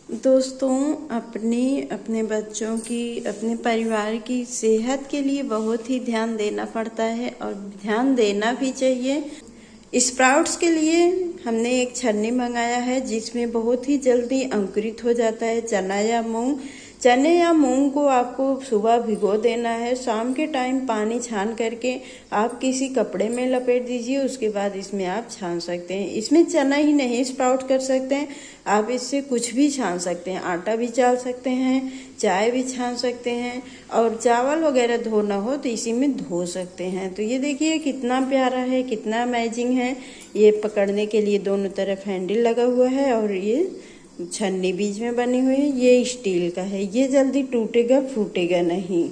दोस्तों, अपने बच्चों की, अपने परिवार की सेहत के लिए बहुत ही ध्यान देना पड़ता है और ध्यान देना भी चाहिए। स्प्राउट्स के लिए हमने एक छन्नी मंगाया है जिसमें बहुत ही जल्दी अंकुरित हो जाता है चना या मूंग। चने या मूंग को आपको सुबह भिगो देना है, शाम के टाइम पानी छान करके आप किसी कपड़े में लपेट दीजिए। उसके बाद इसमें आप छान सकते हैं। इसमें चना ही नहीं स्प्राउट कर सकते हैं, आप इससे कुछ भी छान सकते हैं। आटा भी चाल सकते हैं, चाय भी छान सकते हैं, और चावल वगैरह धोना हो तो इसी में धो सकते हैं। तो ये देखिए कितना प्यारा है, कितना अमेजिंग है। ये पकड़ने के लिए दोनों तरफ हैंडल लगा हुआ है और ये छन्नी बीच में बनी हुई है। ये स्टील का है, ये जल्दी टूटेगा फूटेगा नहीं।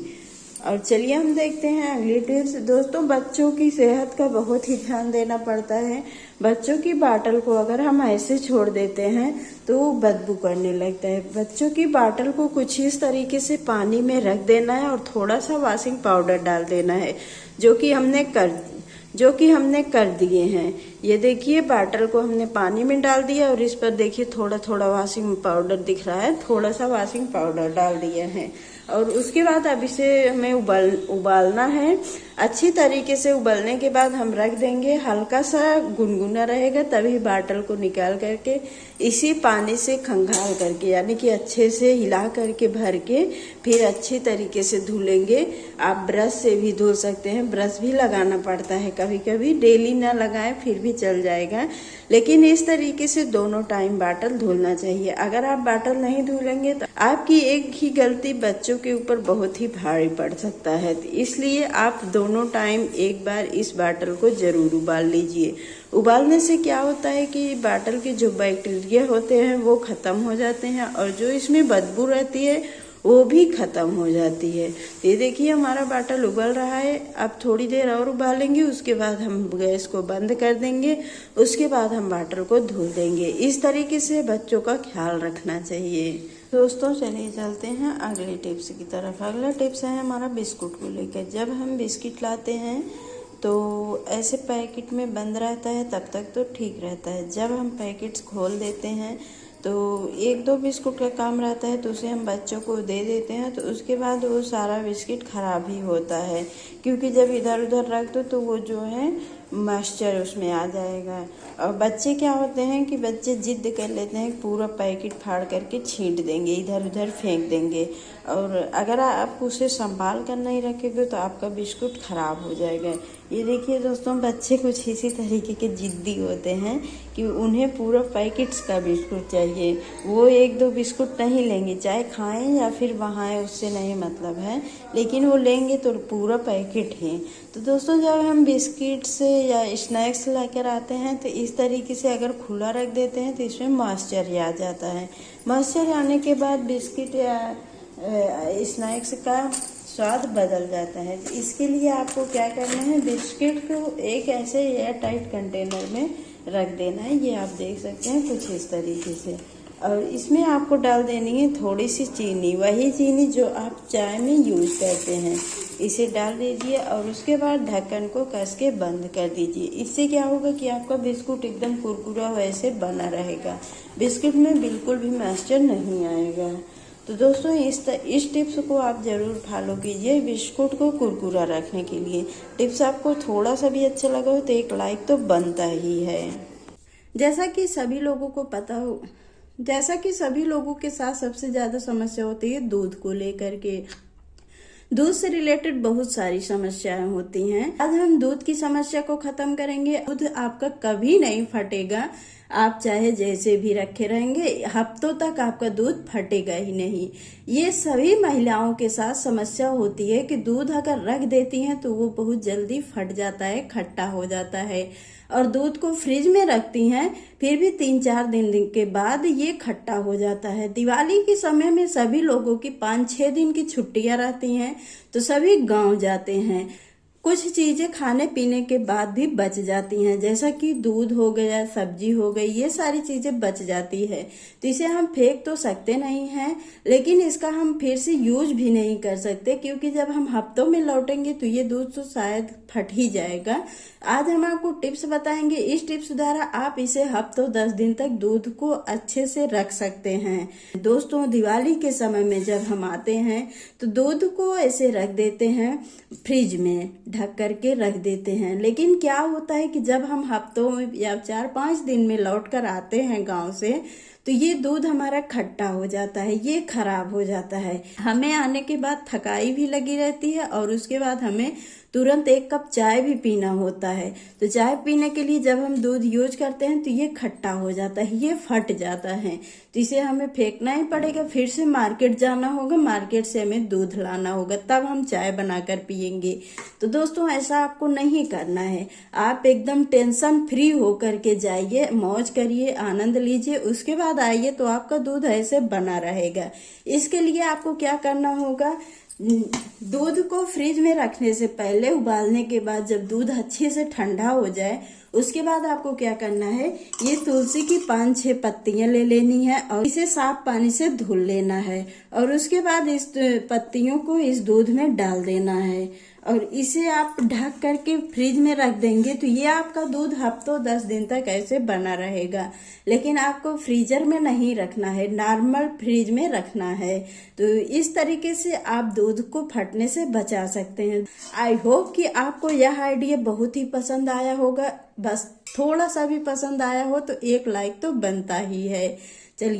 और चलिए हम देखते हैं अगली टिप्स। दोस्तों, बच्चों की सेहत का बहुत ही ध्यान देना पड़ता है। बच्चों की बाटल को अगर हम ऐसे छोड़ देते हैं तो वो बदबू करने लगता है। बच्चों की बाटल को कुछ इस तरीके से पानी में रख देना है और थोड़ा सा वॉशिंग पाउडर डाल देना है, जो कि हमने कर दिए हैं। ये देखिए बाटल को हमने पानी में डाल दिया और इस पर देखिए थोड़ा थोड़ा वॉशिंग पाउडर दिख रहा है, थोड़ा सा वॉशिंग पाउडर डाल दिया है। और उसके बाद अब इसे हमें उबालना है। अच्छी तरीके से उबलने के बाद हम रख देंगे, हल्का सा गुनगुना रहेगा तभी बाटल को निकाल करके इसी पानी से खंगाल करके, यानी कि अच्छे से हिला करके भर के फिर अच्छी तरीके से धुलेंगे। आप ब्रश से भी धो सकते हैं, ब्रश भी लगाना पड़ता है कभी कभी, डेली ना लगाएं फिर भी चल जाएगा, लेकिन इस तरीके से दोनों टाइम बाटल धुलना चाहिए। अगर आप बाटल नहीं धुलेंगे तो आपकी एक ही गलती बच्चों के ऊपर बहुत ही भारी पड़ सकता है। तो इसलिए आप दोनों टाइम एक बार इस बाटल को जरूर उबाल लीजिए। उबालने से क्या होता है कि बाटल के जो बैक्टीरिया होते हैं वो खत्म हो जाते हैं और जो इसमें बदबू रहती है वो भी खत्म हो जाती है। ये देखिए हमारा बाटल उबल रहा है। अब थोड़ी देर और उबालेंगे, उसके बाद हम गैस को बंद कर देंगे। उसके बाद हम बाटल को धुल देंगे। इस तरीके से बच्चों का ख्याल रखना चाहिए। दोस्तों, चलिए चलते हैं अगले टिप्स की तरफ। अगला टिप्स है हमारा बिस्कुट को लेकर। जब हम बिस्किट लाते हैं तो ऐसे पैकेट में बंद रहता है तब तक तो ठीक रहता है। जब हम पैकेट्स खोल देते हैं तो एक दो बिस्कुट का काम रहता है तो उसे हम बच्चों को दे देते हैं, तो उसके बाद वो सारा बिस्किट खराब ही होता है, क्योंकि जब इधर उधर रख दो तो वो जो है मॉइस्चर उसमें आ जाएगा। और बच्चे क्या होते हैं कि बच्चे जिद कर लेते हैं, पूरा पैकेट फाड़ करके छींट देंगे, इधर उधर फेंक देंगे। और अगर आप उसे संभाल कर नहीं रखेंगे तो आपका बिस्कुट खराब हो जाएगा। ये देखिए दोस्तों, बच्चे कुछ इसी तरीके के जिद्दी होते हैं कि उन्हें पूरा पैकेट्स का बिस्कुट चाहिए। वो एक दो बिस्कुट नहीं लेंगे, चाहे खाएं या फिर बहाएं, उससे नहीं मतलब है, लेकिन वो लेंगे तो पूरा पैकेट ही। तो दोस्तों, जब हम बिस्किट्स या स्नैक्स लेकर आते हैं तो इस तरीके से अगर खुला रख देते हैं तो इसमें मॉइस्चर आ जाता है। मॉइस्चर आने के बाद बिस्किट या स्नैक्स का स्वाद बदल जाता है। इसके लिए आपको क्या करना है, बिस्किट को एक ऐसे एयर टाइट कंटेनर में रख देना है। ये आप देख सकते हैं कुछ इस तरीके से। और इसमें आपको डाल देनी है थोड़ी सी चीनी, वही चीनी जो आप चाय में यूज करते हैं। इसे डाल दीजिए और उसके बाद ढक्कन को कस के बंद कर दीजिए। इससे क्या होगा कि आपका बिस्कुट एकदम कुरकुरा वैसे बना रहेगा, बिस्कुट में बिल्कुल भी मॉइस्चर नहीं आएगा। तो दोस्तों, इस टिप्स को आप ज़रूर फॉलो कीजिए बिस्कुट को कुरकुरा रखने के लिए। टिप्स आपको थोड़ा सा भी अच्छा लगा हो तो एक लाइक तो बनता ही है। जैसा कि सभी लोगों के साथ सबसे ज़्यादा समस्या होती है दूध को लेकर के। दूध से रिलेटेड बहुत सारी समस्याएं होती हैं। आज हम दूध की समस्या को खत्म करेंगे। दूध आपका कभी नहीं फटेगा, आप चाहे जैसे भी रखे रहेंगे, हफ्तों तक आपका दूध फटेगा ही नहीं। ये सभी महिलाओं के साथ समस्या होती है कि दूध अगर रख देती हैं तो वो बहुत जल्दी फट जाता है, खट्टा हो जाता है। और दूध को फ्रिज में रखती हैं फिर भी 3-4 दिन के बाद ये खट्टा हो जाता है। दिवाली के समय में सभी लोगों की 5-6 दिन की छुट्टियां रहती हैं तो सभी गांव जाते हैं। कुछ चीजें खाने पीने के बाद भी बच जाती हैं, जैसा कि दूध हो गया, सब्जी हो गई, ये सारी चीजें बच जाती है। तो इसे हम फेंक तो सकते नहीं हैं, लेकिन इसका हम फिर से यूज भी नहीं कर सकते, क्योंकि जब हम हफ्तों में लौटेंगे तो ये दूध तो शायद फट ही जाएगा। आज हम आपको टिप्स बताएंगे, इस टिप्स द्वारा आप इसे हफ्तों 10 दिन तक दूध को अच्छे से रख सकते हैं। दोस्तों, दिवाली के समय में जब हम आते हैं तो दूध को ऐसे रख देते हैं, फ्रिज में ढक करके रख देते हैं। लेकिन क्या होता है कि जब हम हफ्तों में या 4-5 दिन में लौट कर आते हैं गांव से, तो ये दूध हमारा खट्टा हो जाता है, ये खराब हो जाता है। हमें आने के बाद थकाई भी लगी रहती है और उसके बाद हमें तुरंत 1 कप चाय भी पीना होता है। तो चाय पीने के लिए जब हम दूध यूज करते हैं तो ये खट्टा हो जाता है, ये फट जाता है। तो इसे हमें फेंकना ही पड़ेगा, फिर से मार्केट जाना होगा, मार्केट से हमें दूध लाना होगा, तब हम चाय बनाकर पियेंगे। तो दोस्तों, ऐसा आपको नहीं करना है। आप एकदम टेंशन फ्री होकर के जाइए, मौज करिए, आनंद लीजिए, उसके बाद आइए तो आपका दूध ऐसे बना रहेगा। इसके लिए आपको क्या करना होगा, दूध को फ्रिज में रखने से पहले, उबालने के बाद जब दूध अच्छे से ठंडा हो जाए, उसके बाद आपको क्या करना है, ये तुलसी की 5-6 पत्तियां ले लेनी है और इसे साफ पानी से धुल लेना है और उसके बाद इस पत्तियों को इस दूध में डाल देना है और इसे आप ढक करके फ्रिज में रख देंगे तो ये आपका दूध हफ्तों 10 दिन तक ऐसे बना रहेगा। लेकिन आपको फ्रीजर में नहीं रखना है, नॉर्मल फ्रिज में रखना है। तो इस तरीके से आप दूध को फटने से बचा सकते हैं। आई होप कि आपको यह आइडिया बहुत ही पसंद आया होगा। बस थोड़ा सा भी पसंद आया हो तो 1 लाइक तो बनता ही है। चलिए।